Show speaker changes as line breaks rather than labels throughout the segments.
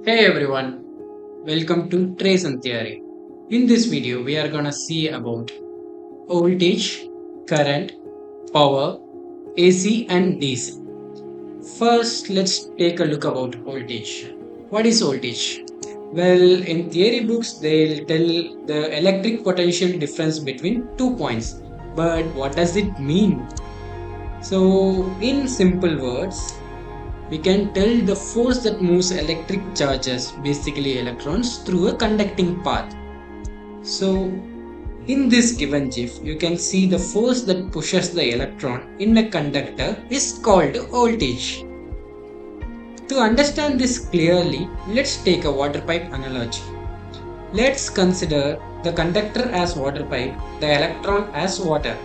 Hey everyone, welcome to Trace and Theory. In this video, we are gonna see about voltage, current, power, AC and DC. First, let's take a look about voltage. What is voltage? Well, in theory books, they'll tell the electric potential difference between 2 points. But what does it mean? So, in simple words, we can tell the force that moves electric charges, basically electrons, through a conducting path. So, in this given GIF, you can see the force that pushes the electron in a conductor is called voltage. To understand this clearly, let's take a water pipe analogy. Let's consider the conductor as water pipe, the electron as water.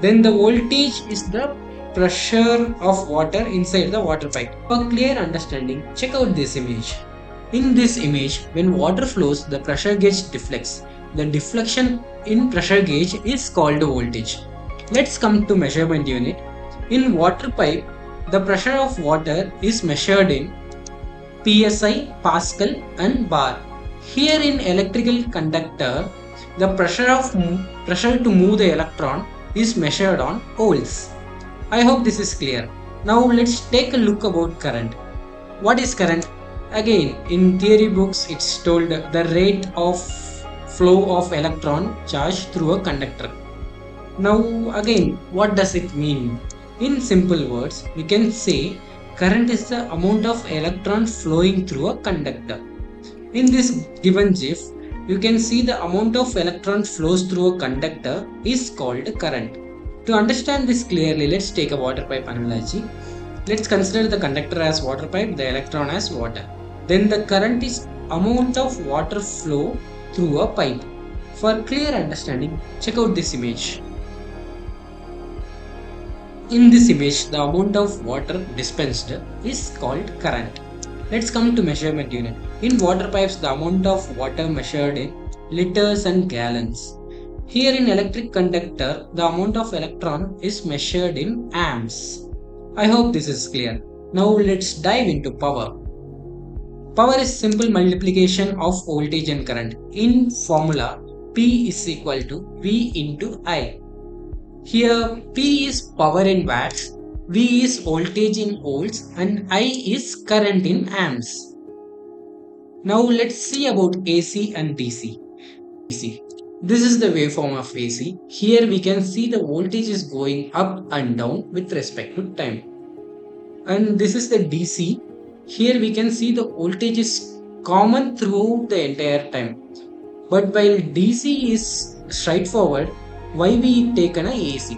Then the voltage is the pressure of water inside the water pipe. For clear understanding, check out this image. In this image, when water flows, the pressure gauge deflects. The deflection in pressure gauge is called voltage. Let's come to measurement unit. In water pipe, the pressure of water is measured in psi, Pascal and bar. Here in electrical conductor, the pressure to move the electron is measured on volts. I hope this is clear. Now let's take a look about current. What is current? Again, in theory books it's told the rate of flow of electron charge through a conductor. Now again, what does it mean? In simple words, we can say current is the amount of electron flowing through a conductor. In this given GIF, you can see the amount of electron flows through a conductor is called current. To understand this clearly, let's take a water pipe analogy. Let's consider the conductor as water pipe, the electron as water. Then the current is amount of water flow through a pipe. For clear understanding, check out this image. In this image, the amount of water dispensed is called current. Let's come to measurement unit. In water pipes, the amount of water measured in liters and gallons. Here in electric conductor, the amount of electron is measured in amps. I hope this is clear. Now let's dive into power. Power is simple multiplication of voltage and current. In formula, P is equal to V into I. Here P is power in watts, V is voltage in volts and I is current in amps. Now let's see about AC and DC. This is the waveform of AC. Here we can see the voltage is going up and down with respect to time. And this is the DC. Here we can see the voltage is common throughout the entire time. But while DC is straightforward, why we take an AC?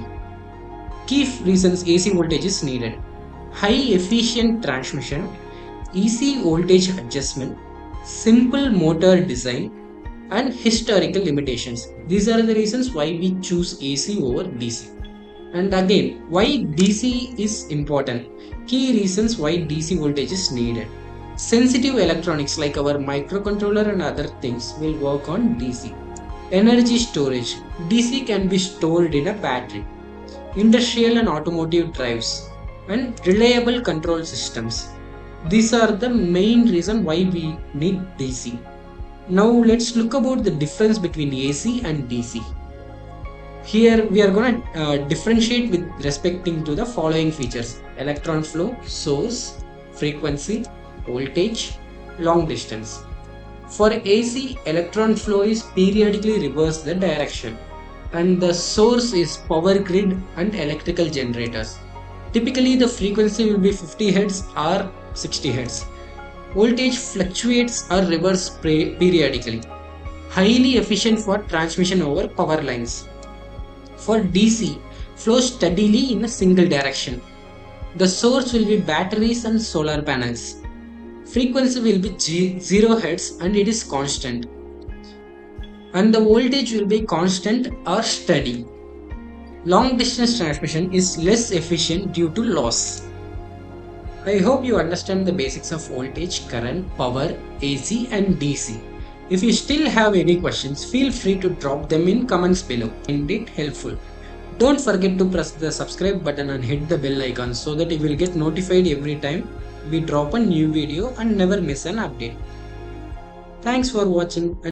Key reasons AC voltage is needed: high efficient transmission, easy voltage adjustment, simple motor design, and historical limitations. These are the reasons why we choose AC over DC. And again, why DC is important. Key reasons why DC voltage is needed. Sensitive electronics like our microcontroller and other things will work on DC. Energy storage. DC can be stored in a battery. Industrial and automotive drives. And reliable control systems. These are the main reason why we need DC. Now let's look about the difference between AC and DC. Here we are going to differentiate with respecting to the following features: electron flow, source, frequency, voltage, long distance. For AC, electron flow is periodically reverse the direction, and the source is power grid and electrical generators. Typically the frequency will be 50 Hz or 60 Hz. Voltage fluctuates or reverse periodically. Highly efficient for transmission over power lines. For DC, flows steadily in a single direction. The source will be batteries and solar panels. Frequency will be 0 Hz and it is constant. And the voltage will be constant or steady. Long distance transmission is less efficient due to loss. I hope you understand the basics of voltage, current, power, AC and DC. If you still have any questions, feel free to drop them in comments below. Find it helpful. Don't forget to press the subscribe button and hit the bell icon so that you will get notified every time we drop a new video and never miss an update. Thanks for watching.